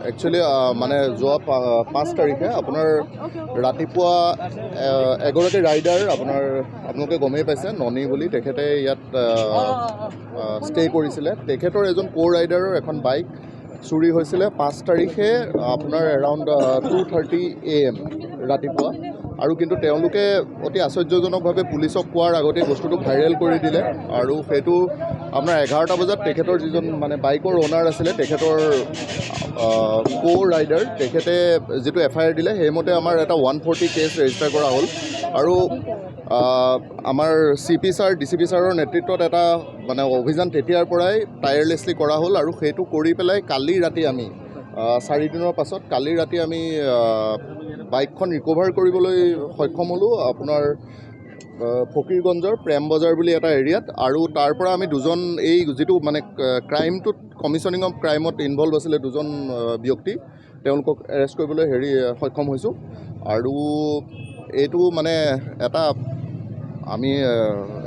Actually মানে যোৱা 5 তাৰিখে আপোনাৰ ৰাতিপুৱা এগৰাকী ৰাইডাৰ আপোনালোকে গমেই পাইছে ননী বুলি তেখেতে ইয়াত ষ্টে কৰিছিলে। তেখেতৰ এজন ৰাইডাৰৰ এখন বাইক চুৰি হৈছিলে 5 তাৰিখে আপোনাৰ এৰাউণ্ড 2:30 AM ৰাতিপুৱা। আৰু কিন্তু তেওঁলোকে অতি আশ্চৰ্যজনকভাৱে পুলিচক কোৱাৰ আগতে বস্তুটো ভাইৰেল কৰি দিলে আৰু সেইটো আপোনাৰ 11টা বজাত তেখেতৰ যিজন মানে বাইকৰ অ'নাৰ আছিলে তেখেতৰ ৰাইডাৰ তেখেতে যিটো FIR দিলে সেইমতে আমাৰ এটা 140 কেছ ৰেজিষ্টাৰ কৰা হ'ল আৰু আমাৰ CP ছাৰ DCP ছাৰৰ নেতৃত্বত এটা মানে অভিযান তেতিয়াৰ পৰাই টায়াৰলেছলি কৰা হ'ল আৰু সেইটো কৰি পেলাই কালি ৰাতি আমি 4 দিনৰ পাছত কালি ৰাতি আমি বাইকখন ৰিকভাৰ কৰিবলৈ সক্ষম হ'লোঁ আপোনাৰ ফকীৰগঞ্জৰ প্ৰেম বজাৰ বুলি এটা এৰিয়াত। আৰু তাৰ পৰা আমি দুজন এই যিটো মানে ক্ৰাইমটোত কমিশ্যনিং অফ ক্ৰাইমত ইনভলভ আছিলে দুজন ব্যক্তি তেওঁলোকক এৰেষ্ট কৰিবলৈ সক্ষম হৈছোঁ। আৰু এইটো মানে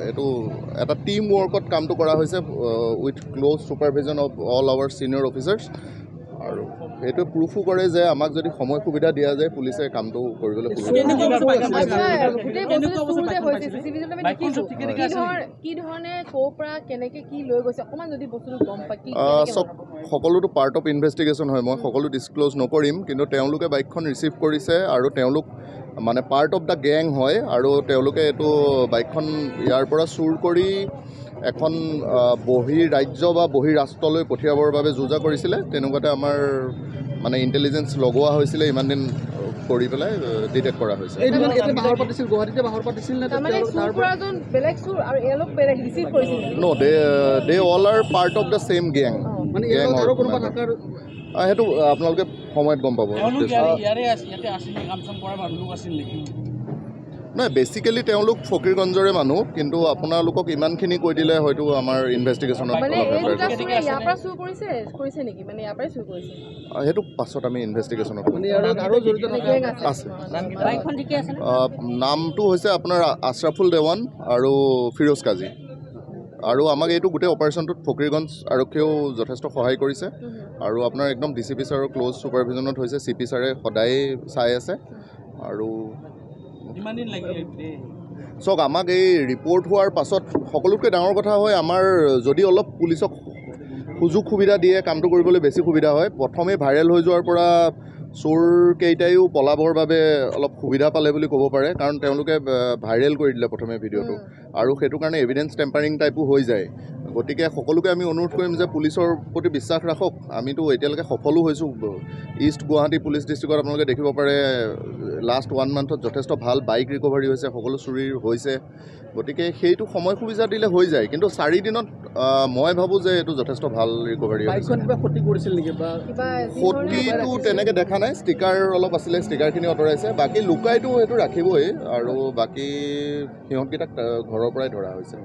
এইটো এটা টিম ৱৰ্কত কামটো কৰা হৈছে with close supervision of all our senior officers. আৰু এইটো প্ৰুফো কৰে যে আমাক যদি সময় সুবিধা দিয়া যায় পুলিচে কামটো কৰিবলৈ সকলোতো পাৰ্ট অফ ইনভেষ্টিগেশ্যন হয়। মই সকলো ডিছক্ল'জ নকৰিম, কিন্তু তেওঁলোকে বাইকখন ৰিচিভ কৰিছে আৰু তেওঁলোক মানে পাৰ্ট অফ দ্য গেং হয় আৰু তেওঁলোকে এইটো বাইকখন ইয়াৰ পৰা চুৰ কৰি এখন বহিৰাজ্য বা বহিৰাষ্ট্ৰলৈ পঠিয়াবৰ বাবে যোজা কৰিছিলে। তেনেকুৱাতে আমাৰ মানে ইণ্টেলিজেঞ্চ লগোৱা হৈছিলে, ইমান দিন কৰি পেলাই ডিটেক্ট কৰা হৈছে। No they all are part of the same gang. সেইটো আপোনালোকে সময়ত গম পাব। নাই, বেচিকেলি তেওঁলোক ফকীৰগঞ্জৰে মানুহ, কিন্তু আপোনালোকক ইমানখিনি কৈ দিলে হয়তো আমাৰ ইনভেষ্টিগেশ্যনত সেইটো পাছত আমি ইনভেষ্টিগেশ্যনত আছে। নামটো হৈছে আপোনাৰ আশ্ৰাফুল দেৱান আৰু ফিৰোজ কাজী। আৰু আমাক এইটো গোটেই অপাৰেশ্যনটোত ফকীৰগঞ্জ আৰক্ষীয়েও যথেষ্ট সহায় কৰিছে আৰু আপোনাৰ একদম DCP ছাৰৰ ক্ল'জ ছুপাৰভিজনত হৈছে। CP ছাৰে সদায় চাই আছে। আৰু চাওক, আমাক এই ৰিপৰ্ট হোৱাৰ পাছত সকলোতকৈ ডাঙৰ কথা হয় আমাৰ যদি অলপ পুলিচক সুযোগ সুবিধা দিয়ে কামটো কৰিবলৈ বেছি সুবিধা হয়। প্ৰথমে ভাইৰেল হৈ যোৱাৰ পৰা চোৰকেইটাইও পলাবৰ বাবে অলপ সুবিধা পালে বুলি ক'ব পাৰে, কাৰণ তেওঁলোকে ভাইৰেল কৰি দিলে প্ৰথমে ভিডিঅ'টো আৰু সেইটো কাৰণে এভিডেঞ্চ টেম্পাৰিং টাইপো হৈ যায়। গতিকে সকলোকে আমি অনুৰোধ কৰিম যে পুলিচৰ প্ৰতি বিশ্বাস ৰাখক। আমিতো এতিয়ালৈকে সফলো হৈছোঁ। ইষ্ট গুৱাহাটী পুলিচ ডিষ্ট্ৰিক্টত আপোনালোকে দেখিব পাৰে লাষ্ট 1 মান্থত যথেষ্ট ভাল বাইক ৰিকভাৰী হৈছে, সকলো চুৰি হৈছে। গতিকে সেইটো সময় সুবিধা দিলে হৈ যায়, কিন্তু 4 দিনত মই ভাবোঁ যে এইটো যথেষ্ট ভাল ৰিকভাৰী হৈছে। ক্ষতিটো তেনেকৈ দেখা নাই, ষ্টিকাৰ অলপ আছিলে, ষ্টিকাৰখিনি আঁতৰাইছে। বাকী লুকাইটো সেইটো ৰাখিবই আৰু বাকী সিহঁতকেইটাক ঘৰৰ পৰাই ধৰা হৈছে।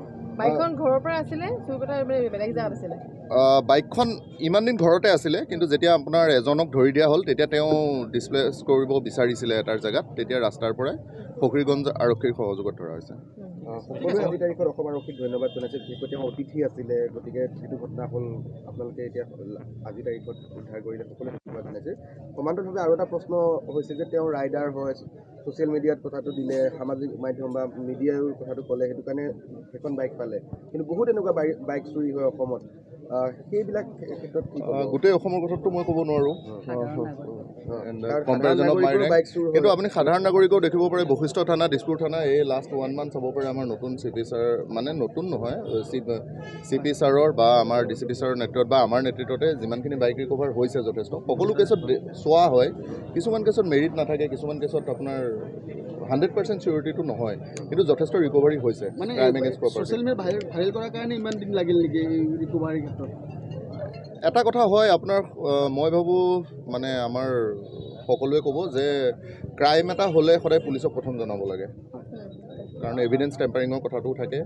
বাইকখন ইমান দিন ঘৰতে আছিলে, কিন্তু যেতিয়া আপোনাৰ এজনক ধৰি দিয়া হ'ল তেতিয়া তেওঁ ডিছপ্লেচ কৰিব বিচাৰিছিলে এটাৰ জেগাত, তেতিয়া ৰাস্তাৰ পৰাই ফকীৰগঞ্জ আৰক্ষীৰ সহযোগত ধৰা হৈছে। সকলোৱে আজিৰ তাৰিখত অসম আৰক্ষীক ধন্যবাদ জনাইছে, বিশেষকৈ তেওঁ অতিথি আছিলে। গতিকে যিটো ঘটনা হ'ল আপোনালোকে এতিয়া আজিৰ তাৰিখত উদ্ধাৰ কৰিলে, সকলোৱে ধন্যবাদ জনাইছে। সমান্তৰালভাৱে আৰু এটা প্ৰশ্ন হৈছে যে তেওঁ ৰাইডাৰ হয়, ছ'চিয়েল মিডিয়াত কথাটো দিলে, সামাজিক মাধ্যম বা মিডিয়াৰ কথাটো ক'লে, সেইটো কাৰণে সেইখন বাইক পালে। কিন্তু বহুত এনেকুৱা বাইক চুৰি হয় অসমত, সেইবিলাক ক্ষেত্ৰত গোটেই অসমৰ কথাটো মই ক'ব নোৱাৰোঁ, কিন্তু আপুনি সাধাৰণ নাগৰিকেও দেখিব পাৰে বশিষ্ঠ থানা, দিছপুৰ থানা, এই লাষ্ট 1 মান্থ চাব পাৰে আমাৰ নতুন CP ছাৰ, মানে নতুন নহয়, CP ছাৰৰ বা আমাৰ DCP ছাৰৰ নেতৃত্বত বা আমাৰ নেতৃত্বতে যিমানখিনি বাইক ৰিকভাৰ হৈছে যথেষ্ট। সকলো কেছত চোৱা হয়, কিছুমান কেছত মেৰিট নাথাকে, কিছুমান কেছত আপোনাৰ 100% চিয়ৰিটিটো নহয়, কিন্তু যথেষ্ট ৰিকভাৰী হৈছে। ভাইৰেল কৰাৰ কাৰণে ইমান দিন লাগিল নেকি ৰিকভাৰীৰ ক্ষেত্ৰত? এটা কথা হয় আপোনাৰ, মই ভাবোঁ মানে আমাৰ সকলোৱে ক'ব যে ক্ৰাইম এটা হ'লে সদায় পুলিচক প্ৰথম জনাব লাগে, কাৰণ এভিডেঞ্চ টেম্পাৰিঙৰ কথাটোও থাকে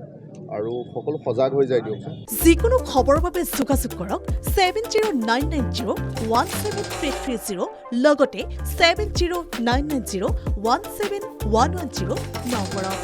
আৰু সকলো সজাগ হৈ যায় দিয়কচোন। যিকোনো খবৰৰ বাবে যোগাযোগ কৰক 7099017330 লগতে 7099017110 নম্বৰত।